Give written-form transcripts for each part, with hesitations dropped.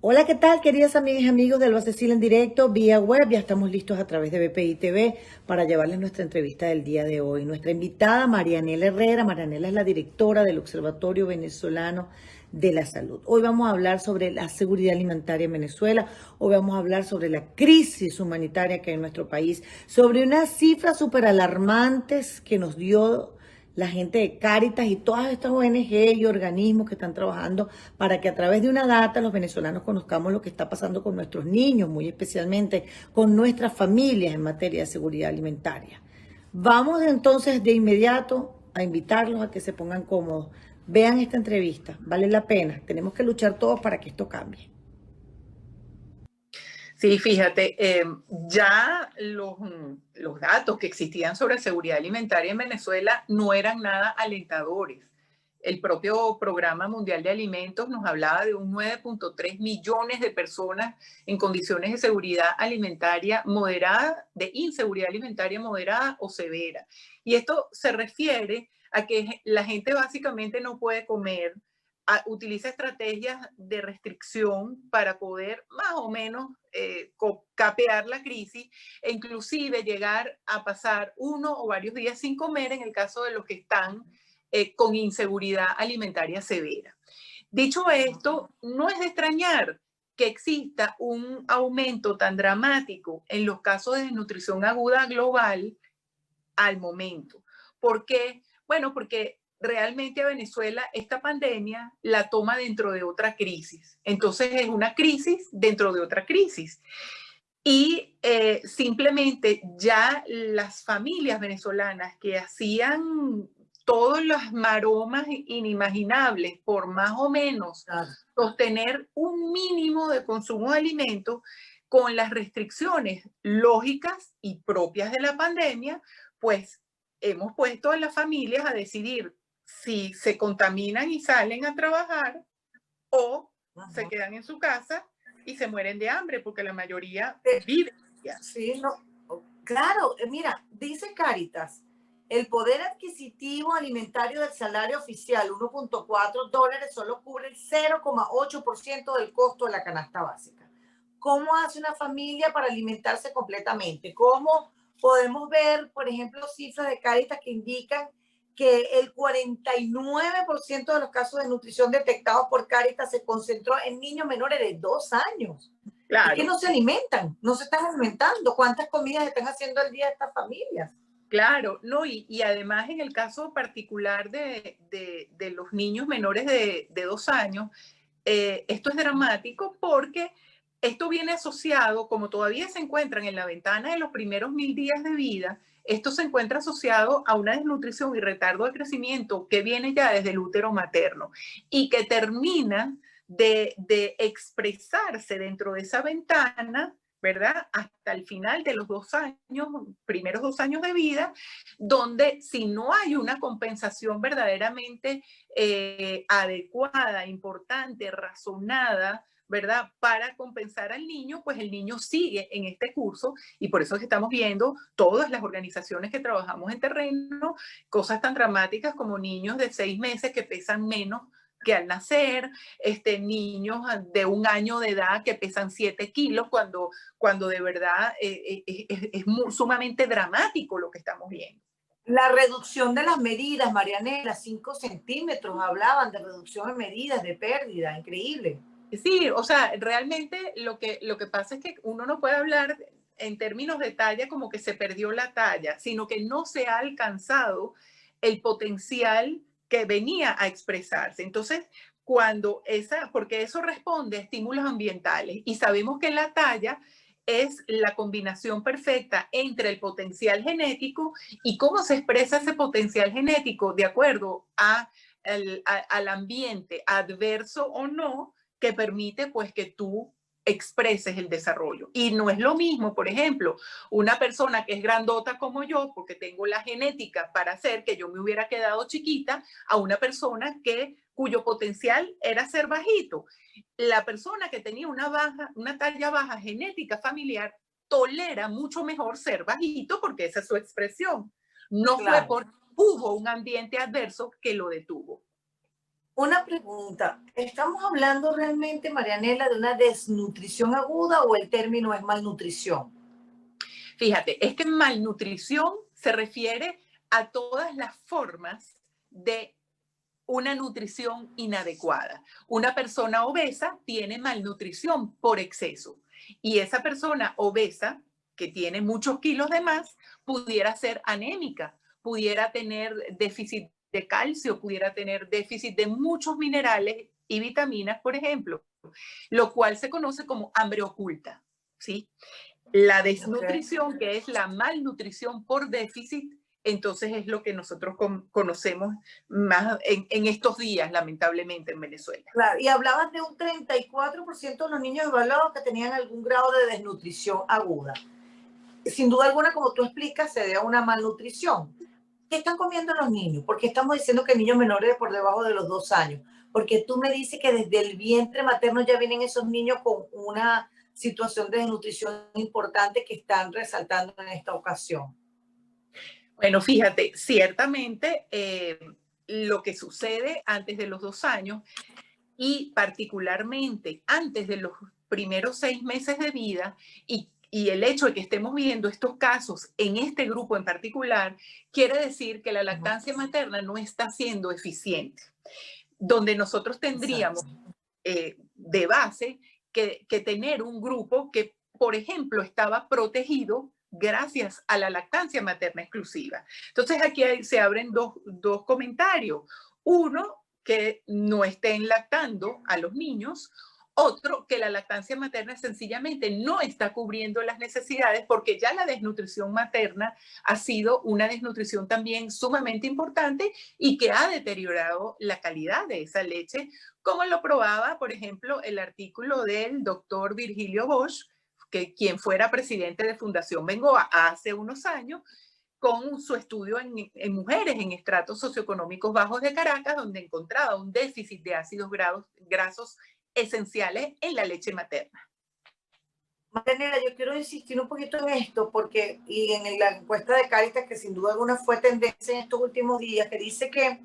Hola, ¿qué tal, queridas amigas y amigos del Cecilia en directo vía web? Ya estamos listos a través de BPI TV para llevarles nuestra entrevista del día de hoy. Nuestra invitada, Marianela Herrera. Marianela es la directora del Observatorio Venezolano de la Salud. Hoy vamos a hablar sobre la seguridad alimentaria en Venezuela. Hoy vamos a hablar sobre la crisis humanitaria que hay en nuestro país, sobre unas cifras súper alarmantes que nos dio la gente de Cáritas y todas estas ONG y organismos que están trabajando para que a través de una data los venezolanos conozcamos lo que está pasando con nuestros niños, muy especialmente con nuestras familias en materia de seguridad alimentaria. Vamos entonces de inmediato a invitarlos a que se pongan cómodos. Vean esta entrevista, vale la pena. Tenemos que luchar todos para que esto cambie. Sí, fíjate, ya los datos que existían sobre seguridad alimentaria en Venezuela no eran nada alentadores. El propio Programa Mundial de Alimentos nos hablaba de un 9.3 millones de personas en condiciones de seguridad alimentaria moderada, de inseguridad alimentaria moderada o severa. Y esto se refiere a que la gente básicamente no puede comer, utiliza estrategias de restricción para poder más o menos capear la crisis e inclusive llegar a pasar uno o varios días sin comer en el caso de los que están con inseguridad alimentaria severa. Dicho esto, no es de extrañar que exista un aumento tan dramático en los casos de desnutrición aguda global al momento. ¿Por qué? Bueno, porque realmente a Venezuela esta pandemia la toma dentro de otra crisis. Entonces es una crisis dentro de otra crisis. Y simplemente ya las familias venezolanas que hacían todas las maromas inimaginables por más o menos sostener un mínimo de consumo de alimentos con las restricciones lógicas y propias de la pandemia, pues hemos puesto a las familias a decidir si se contaminan y salen a trabajar o se quedan en su casa y se mueren de hambre, porque la mayoría vive. Sí, no, claro, mira, dice Cáritas, el poder adquisitivo alimentario del salario oficial, $1.4, solo cubre el 0,8% del costo de la canasta básica. ¿Cómo hace una familia para alimentarse completamente? ¿Cómo podemos ver, por ejemplo, cifras de Cáritas que indican que el 49% de los casos de nutrición detectados por Cáritas se concentró en niños menores de 2 años? Es que Claro, no se alimentan, no se están alimentando. ¿Cuántas comidas están haciendo al día estas familias? claro, no, y además en el caso particular de los niños menores de 2 años, esto es dramático porque esto viene asociado, como todavía se encuentran en la ventana de los primeros 1000 días de vida, esto se encuentra asociado a una desnutrición y retardo de crecimiento que viene ya desde el útero materno y que termina de expresarse dentro de esa ventana, ¿verdad? Hasta el final de los 2 años, primeros 2 años de vida, donde si no hay una compensación verdaderamente adecuada, importante, razonada, ¿verdad? Para compensar al niño, pues el niño sigue en este curso y por eso es que estamos viendo todas las organizaciones que trabajamos en terreno, cosas tan dramáticas como niños de 6 meses que pesan menos que al nacer, niños de 1 año de edad que pesan 7 kilos, cuando de verdad es sumamente dramático lo que estamos viendo. La reducción de las medidas, Marianela, 5 centímetros, hablaban de reducción de medidas, de pérdida, increíble. Sí, o sea, realmente lo que pasa es que uno no puede hablar en términos de talla como que se perdió la talla, sino que no se ha alcanzado el potencial que venía a expresarse. Entonces, porque eso responde a estímulos ambientales y sabemos que la talla es la combinación perfecta entre el potencial genético y cómo se expresa ese potencial genético de acuerdo al ambiente adverso o no, que permite pues que tú expreses el desarrollo. Y no es lo mismo, por ejemplo, una persona que es grandota como yo, porque tengo la genética para hacer que yo me hubiera quedado chiquita, a una persona cuyo potencial era ser bajito. La persona que tenía una talla baja genética familiar tolera mucho mejor ser bajito porque esa es su expresión. No fue Claro. porque hubo un ambiente adverso que lo detuvo. Una pregunta, ¿estamos hablando realmente, Marianela, de una desnutrición aguda o el término es malnutrición? Fíjate, es que malnutrición se refiere a todas las formas de una nutrición inadecuada. Una persona obesa tiene malnutrición por exceso y esa persona obesa que tiene muchos kilos de más pudiera ser anémica, pudiera tener déficit de calcio, pudiera tener déficit de muchos minerales y vitaminas, por ejemplo, lo cual se conoce como hambre oculta, ¿sí? La Okay. desnutrición, que es la malnutrición por déficit, entonces es lo que nosotros conocemos más en estos días, lamentablemente, en Venezuela. Claro, y hablabas de un 34% de los niños evaluados que tenían algún grado de desnutrición aguda. Sin duda alguna, como tú explicas, se debe a una malnutrición. ¿Qué están comiendo los niños? Porque estamos diciendo que niños menores por debajo de los 2 años. Porque tú me dices que desde el vientre materno ya vienen esos niños con una situación de desnutrición importante que están resaltando en esta ocasión. Bueno, fíjate, ciertamente lo que sucede antes de los 2 años y particularmente antes de los primeros 6 meses de vida y el hecho de que estemos viendo estos casos en este grupo en particular, quiere decir que la lactancia materna no está siendo eficiente, donde nosotros tendríamos Exacto. de base que tener un grupo que, por ejemplo, estaba protegido gracias a la lactancia materna exclusiva. Entonces aquí se abren dos comentarios. Uno, que no estén lactando a los niños. Otro, que la lactancia materna sencillamente no está cubriendo las necesidades porque ya la desnutrición materna ha sido una desnutrición también sumamente importante y que ha deteriorado la calidad de esa leche, como lo probaba, por ejemplo, el artículo del doctor Virgilio Bosch, quien fuera presidente de Fundación Bengoa hace unos años, con su estudio en mujeres en estratos socioeconómicos bajos de Caracas, donde encontraba un déficit de ácidos grasos esenciales en la leche materna. Marianela, yo quiero insistir un poquito en esto porque, y en la encuesta de Cáritas, que sin duda alguna fue tendencia en estos últimos días, que dice que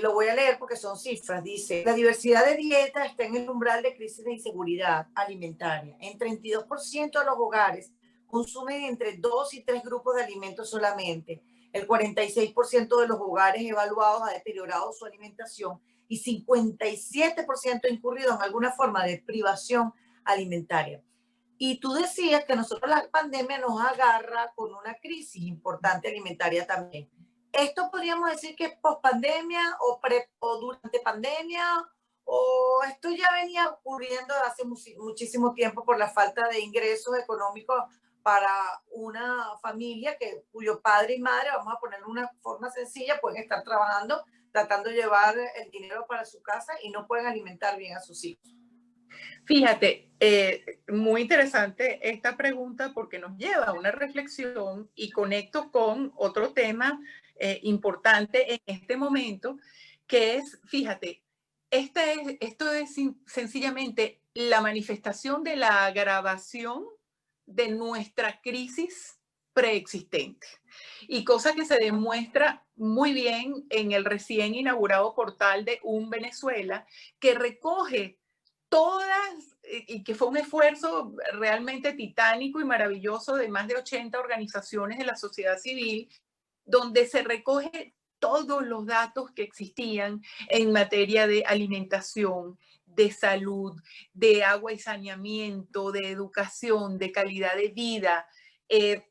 lo voy a leer porque son cifras. Dice, la diversidad de dieta está en el umbral de crisis de inseguridad alimentaria. En 32% de los hogares consumen entre 2 y 3 grupos de alimentos solamente. El 46% de los hogares evaluados ha deteriorado su alimentación y 57% ha incurrido en alguna forma de privación alimentaria. Y tú decías que nosotros la pandemia nos agarra con una crisis importante alimentaria también. Esto podríamos decir que es post-pandemia o durante pandemia, o esto ya venía ocurriendo hace muchísimo tiempo por la falta de ingresos económicos para una familia cuyo padre y madre, vamos a ponerlo de una forma sencilla, pueden estar trabajando, tratando de llevar el dinero para su casa y no pueden alimentar bien a sus hijos. Fíjate, muy interesante esta pregunta porque nos lleva a una reflexión y conecto con otro tema importante en este momento, que es, fíjate, esto es sencillamente la manifestación de la agravación de nuestra crisis preexistente. Y cosa que se demuestra muy bien en el recién inaugurado portal de Un Venezuela, que recoge todas, y que fue un esfuerzo realmente titánico y maravilloso de más de 80 organizaciones de la sociedad civil, donde se recoge todos los datos que existían en materia de alimentación, de salud, de agua y saneamiento, de educación, de calidad de vida, eh,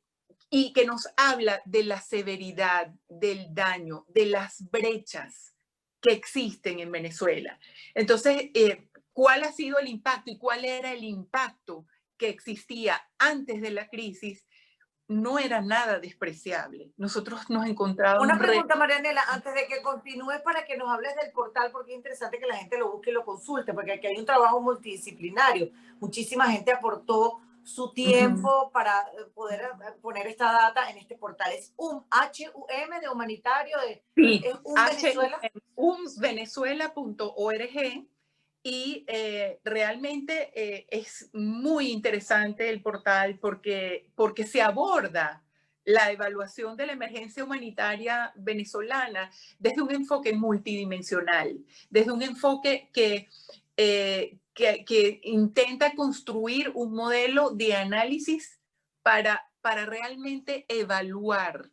y que nos habla de la severidad, del daño, de las brechas que existen en Venezuela. Entonces, ¿cuál ha sido el impacto y cuál era el impacto que existía antes de la crisis? No era nada despreciable. Nosotros nos Una encontrábamos pregunta, Marianela, antes de que continúes para que nos hables del portal, porque es interesante que la gente lo busque y lo consulte, porque aquí hay un trabajo multidisciplinario. Muchísima gente aportó su tiempo para poder poner esta data en este portal. Es un HUM de humanitario, Sí, es un Venezuela. unvenezuela.org y realmente es muy interesante el portal porque se aborda la evaluación de la emergencia humanitaria venezolana desde un enfoque multidimensional, desde un enfoque que intenta construir un modelo de análisis para realmente evaluar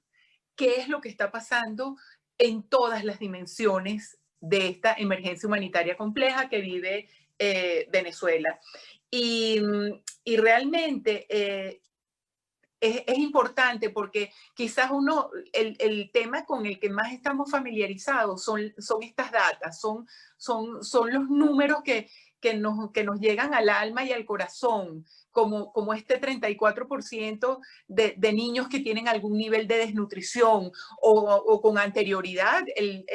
qué es lo que está pasando en todas las dimensiones de esta emergencia humanitaria compleja que vive Venezuela. Y, y realmente es importante porque quizás el tema con el que más estamos familiarizados son estas datas, son los números que nos llegan al alma y al corazón, como este 34% de niños que tienen algún nivel de desnutrición o con anterioridad el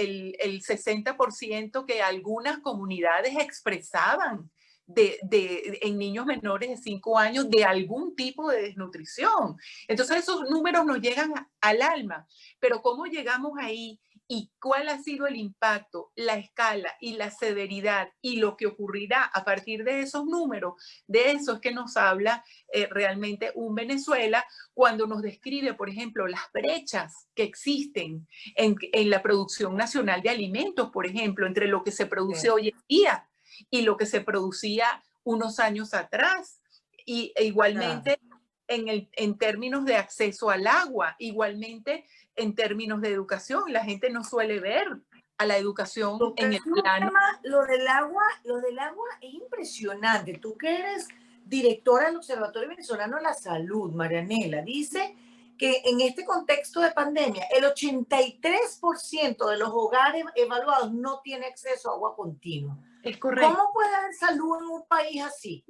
60% que algunas comunidades expresaban en niños menores de 5 años de algún tipo de desnutrición. Entonces esos números nos llegan al alma, pero ¿cómo llegamos ahí? ¿Y cuál ha sido el impacto, la escala y la severidad y lo que ocurrirá a partir de esos números? De eso es que nos habla realmente un Venezuela cuando nos describe, por ejemplo, las brechas que existen en la producción nacional de alimentos, por ejemplo, entre lo que se produce hoy en día y lo que se producía unos años atrás. Igualmente en términos de acceso al agua, igualmente en términos de educación. La gente no suele ver a la educación en el plano. Lo del agua es impresionante. Tú que eres directora del Observatorio Venezolano de la Salud, Marianela, dice que en este contexto de pandemia, el 83% de los hogares evaluados no tiene acceso a agua continua. Es correcto. ¿Cómo puede haber salud en un país así?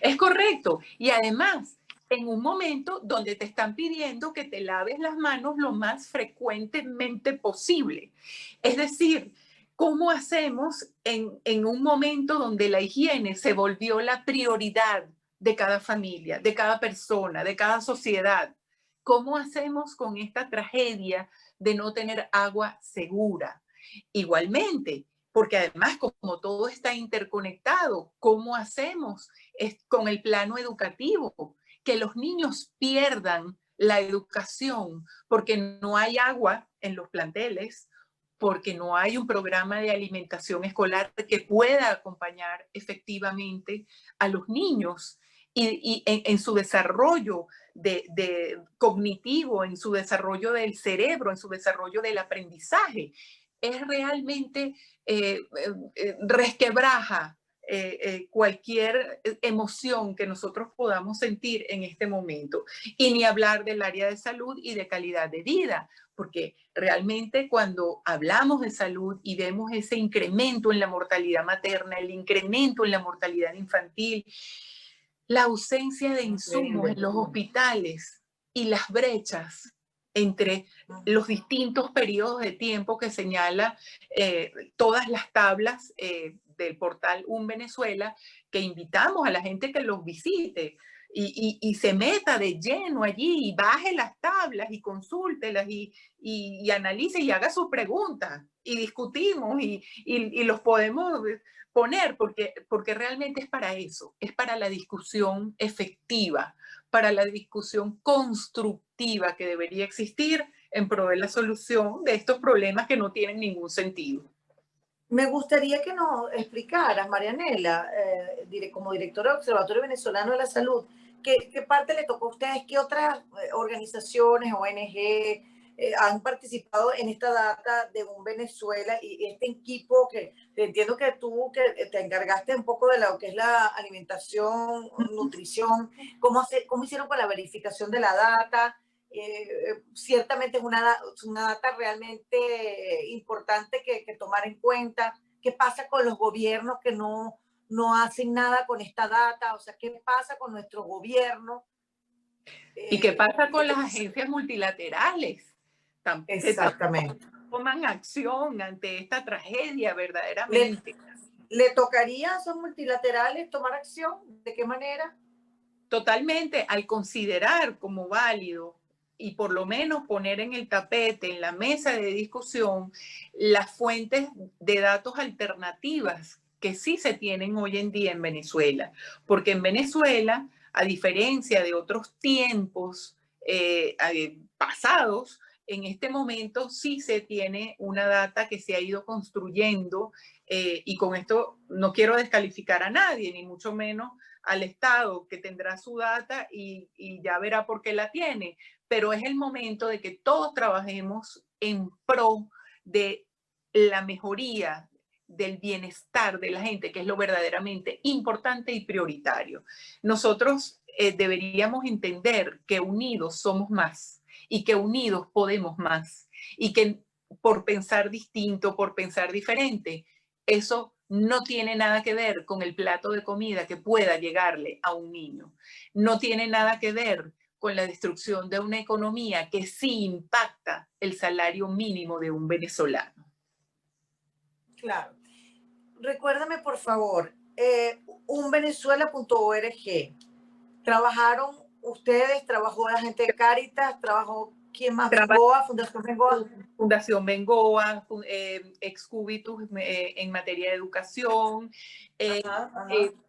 Es correcto. Y además, en un momento donde te están pidiendo que te laves las manos lo más frecuentemente posible. Es decir, ¿cómo hacemos en un momento donde la higiene se volvió la prioridad de cada familia, de cada persona, de cada sociedad? ¿Cómo hacemos con esta tragedia de no tener agua segura? Igualmente, porque además como todo está interconectado, ¿cómo hacemos con el plano educativo? Que los niños pierdan la educación porque no hay agua en los planteles, porque no hay un programa de alimentación escolar que pueda acompañar efectivamente a los niños y en su desarrollo cognitivo, en su desarrollo del cerebro, en su desarrollo del aprendizaje. Es realmente resquebraja cualquier emoción que nosotros podamos sentir en este momento. Y ni hablar del área de salud y de calidad de vida, porque realmente cuando hablamos de salud y vemos ese incremento en la mortalidad materna, el incremento en la mortalidad infantil, la ausencia de insumos en los hospitales y las brechas entre los distintos periodos de tiempo que señala todas las tablas del portal Un Venezuela, que invitamos a la gente que los visite y se meta de lleno allí y baje las tablas y consúltelas y analice y haga sus preguntas y discutimos y los podemos poner porque realmente es para eso, es para la discusión efectiva, para la discusión constructiva que debería existir en pro de la solución de estos problemas que no tienen ningún sentido. Me gustaría que nos explicaras, Marianela, como directora del Observatorio Venezolano de la Salud, ¿qué parte le tocó a ustedes? ¿Qué otras organizaciones, ONG, han participado en esta data de un Venezuela y este equipo que entiendo que tú que te encargaste un poco de lo que es la alimentación, nutrición, cómo hicieron con la verificación de la data? Ciertamente es una data realmente importante que tomar en cuenta. ¿Qué pasa con los gobiernos que no hacen nada con esta data? O sea, ¿qué pasa con nuestro gobierno? ¿Y qué pasa con las agencias multilaterales? Exactamente. Toman acción ante esta tragedia verdaderamente. ¿Le tocaría a esos multilaterales tomar acción? ¿De qué manera? Totalmente, al considerar como válido y por lo menos poner en el tapete, en la mesa de discusión, las fuentes de datos alternativas que sí se tienen hoy en día en Venezuela. Porque en Venezuela, a diferencia de otros tiempos pasados, en este momento sí se tiene una data que se ha ido construyendo, y con esto no quiero descalificar a nadie, ni mucho menos al Estado, que tendrá su data y ya verá por qué la tiene, pero es el momento de que todos trabajemos en pro de la mejoría del bienestar de la gente, que es lo verdaderamente importante y prioritario. Nosotros deberíamos entender que unidos somos más y que unidos podemos más y que por pensar distinto, por pensar diferente, eso no tiene nada que ver con el plato de comida que pueda llegarle a un niño. No tiene nada que ver con la destrucción de una economía que sí impacta el salario mínimo de un venezolano. Claro. Recuérdame, por favor, unvenezuela.org. ¿Trabajaron ustedes? ¿Trabajó la gente de Cáritas? ¿Trabajó quién más? ¿Bengoa? ¿Fundación Bengoa? Fundación Bengoa, Excubitus en materia de educación.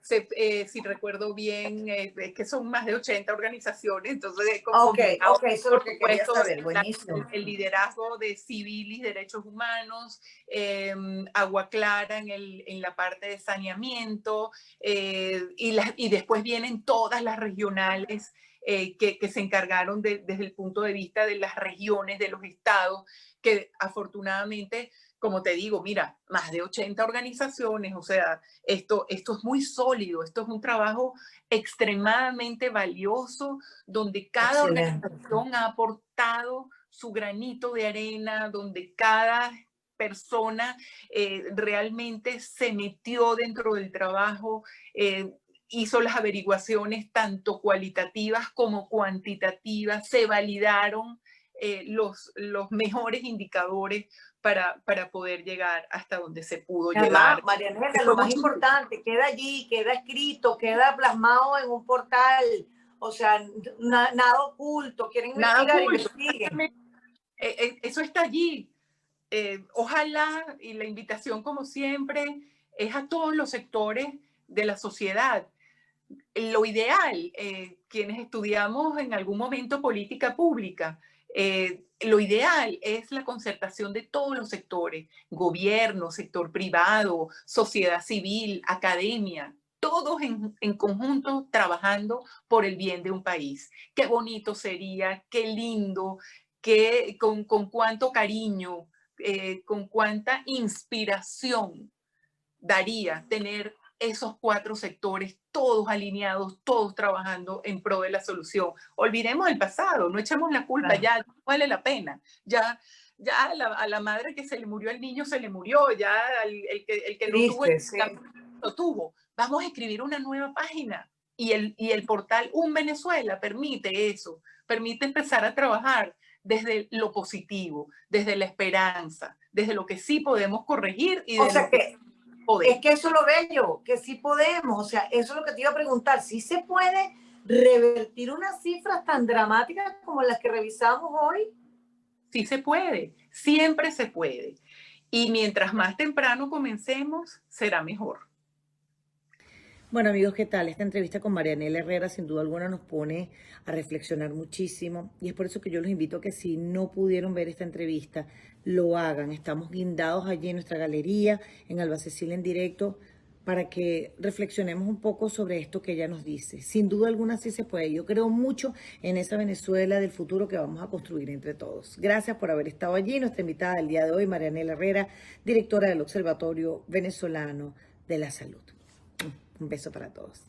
Si recuerdo bien, es que son más de 80 organizaciones, entonces ok, eso es lo que quería saber, buenísimo. El liderazgo de civil y derechos humanos, Agua Clara en la parte de saneamiento, y después vienen todas las regionales que se encargaron desde el punto de vista de las regiones, de los estados, que afortunadamente, como te digo, mira, más de 80 organizaciones, o sea, esto es muy sólido, esto es un trabajo extremadamente valioso, donde cada organización ha aportado su granito de arena, donde cada persona realmente se metió dentro del trabajo, hizo las averiguaciones tanto cualitativas como cuantitativas, se validaron los mejores indicadores para poder llegar hasta donde se pudo llegar. Marianela, lo más importante, queda allí, queda escrito, queda plasmado en un portal, o sea, nada oculto, quieren investigar, investiguen. Eso está allí. Ojalá, y la invitación como siempre, es a todos los sectores de la sociedad. Lo ideal, quienes estudiamos en algún momento política pública, lo ideal es la concertación de todos los sectores, gobierno, sector privado, sociedad civil, academia, todos en conjunto trabajando por el bien de un país. Qué bonito sería, qué lindo, con cuánto cariño, con cuánta inspiración daría tener esos 4 sectores, todos alineados, todos trabajando en pro de la solución. Olvidemos el pasado, no echemos la culpa, ya no vale la pena. Ya a la madre que se le murió el niño se le murió, ya el que no tuvo, lo tuvo. Vamos a escribir una nueva página. Y el portal Un Venezuela permite eso, permite empezar a trabajar desde lo positivo, desde la esperanza, desde lo que sí podemos corregir y de lo que podemos. Es que eso es lo bello, que sí podemos, o sea, eso es lo que te iba a preguntar, ¿sí se puede revertir unas cifras tan dramáticas como las que revisamos hoy? Sí se puede, siempre se puede. Y mientras más temprano comencemos, será mejor. Bueno, amigos, ¿qué tal? Esta entrevista con Marianela Herrera sin duda alguna nos pone a reflexionar muchísimo y es por eso que yo los invito a que si no pudieron ver esta entrevista, lo hagan. Estamos guindados allí en nuestra galería, en Alba Cecilia en directo, para que reflexionemos un poco sobre esto que ella nos dice. Sin duda alguna sí se puede. Yo creo mucho en esa Venezuela del futuro que vamos a construir entre todos. Gracias por haber estado allí. Nuestra invitada del día de hoy, Marianela Herrera, directora del Observatorio Venezolano de la Salud. Un beso para todos.